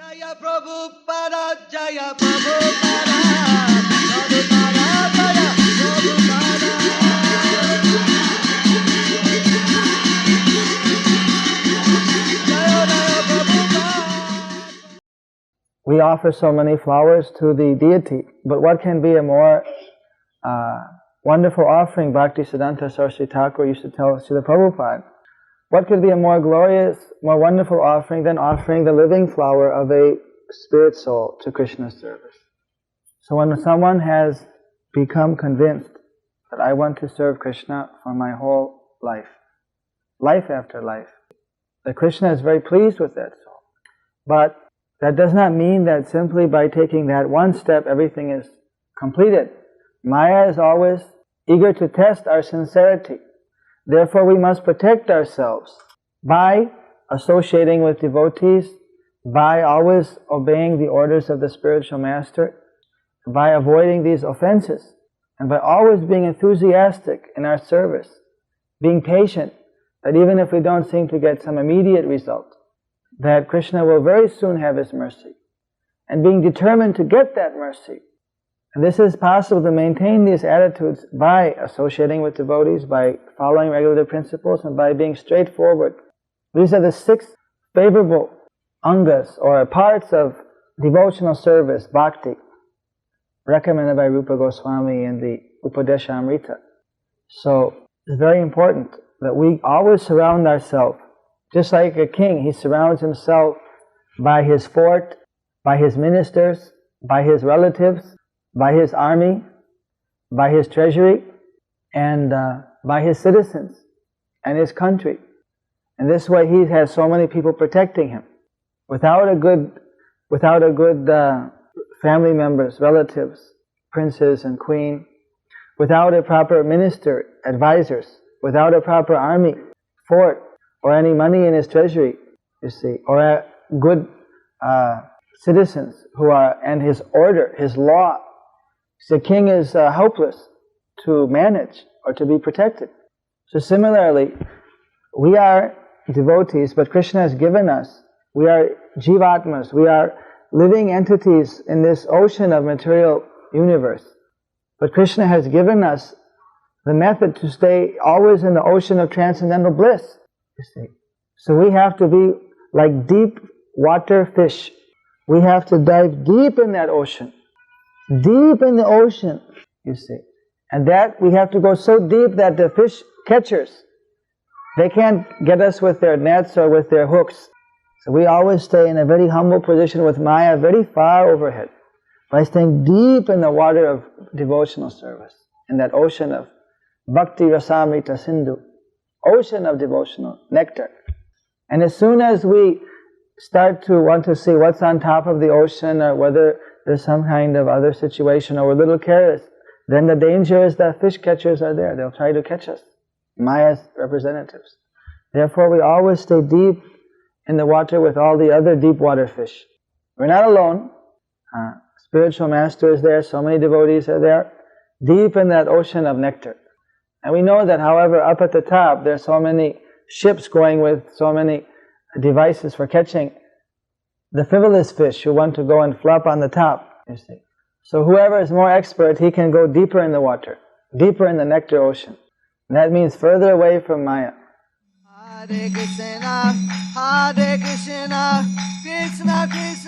Jaya Prabhupāda, Jaya Prabhupāda, Prabhupāda, Jaya Prabhupāda. Jaya Jaya Prabhupāda. We offer so many flowers to the deity, but what can be a more wonderful offering? Bhaktisiddhanta Saraswati Thakur used to tell Śrīla Prabhupāda. What could be a more glorious, more wonderful offering than offering the living flower of a spirit soul to Krishna's service? So when someone has become convinced that I want to serve Krishna for my whole life, life after life, that Krishna is very pleased with that soul. But that does not mean that simply by taking that one step everything is completed. Maya is always eager to test our sincerity. Therefore we must protect ourselves by associating with devotees, by always obeying the orders of the spiritual master, by avoiding these offenses, and by always being enthusiastic in our service, being patient, that even if we don't seem to get some immediate result, that Krishna will very soon have His mercy, and being determined to get that mercy. And this is possible to maintain these attitudes by associating with devotees, by following regulative principles, and by being straightforward. These are the 6 favorable angas, or parts of devotional service, bhakti, recommended by Rupa Goswami in the Upadeshamrita. So it's very important that we always surround ourselves, just like a king, he surrounds himself by his fort, by his ministers, by his relatives, by his army, by his treasury, and by his citizens and his country. And this way he has so many people protecting him. Without a good family members, relatives, princes and queen, without a proper minister, advisors, without a proper army, fort, or any money in his treasury, you see, or a good citizens who are, and his order, his law, the king is helpless to manage or to be protected. So similarly, we are devotees, but Krishna has given us, we are jivatmas, we are living entities in this ocean of material universe. But Krishna has given us the method to stay always in the ocean of transcendental bliss, you see. So we have to be like deep water fish. We have to dive deep in that ocean. Deep in the ocean, you see. And that we have to go so deep that the fish catchers, they can't get us with their nets or with their hooks. So we always stay in a very humble position with Maya very far overhead, by staying deep in the water of devotional service, in that ocean of Bhakti Rasamrita Sindhu, ocean of devotional nectar. And as soon as we start to want to see what's on top of the ocean, or whether there's some kind of other situation, or we're a little careless, then the danger is that fish catchers are there. They'll try to catch us, Maya's representatives. Therefore we always stay deep in the water with all the other deep water fish. We're not alone. Spiritual master is there, so many devotees are there, deep in that ocean of nectar. And we know that, however, up at the top there are so many ships going with so many devices for catching the frivolous fish who want to go and flop on the top, you see. So whoever is more expert, he can go deeper in the water, deeper in the nectar ocean. And that means further away from Maya. Hare Kṛṣṇa, Hare Kṛṣṇa, Krishna Krishna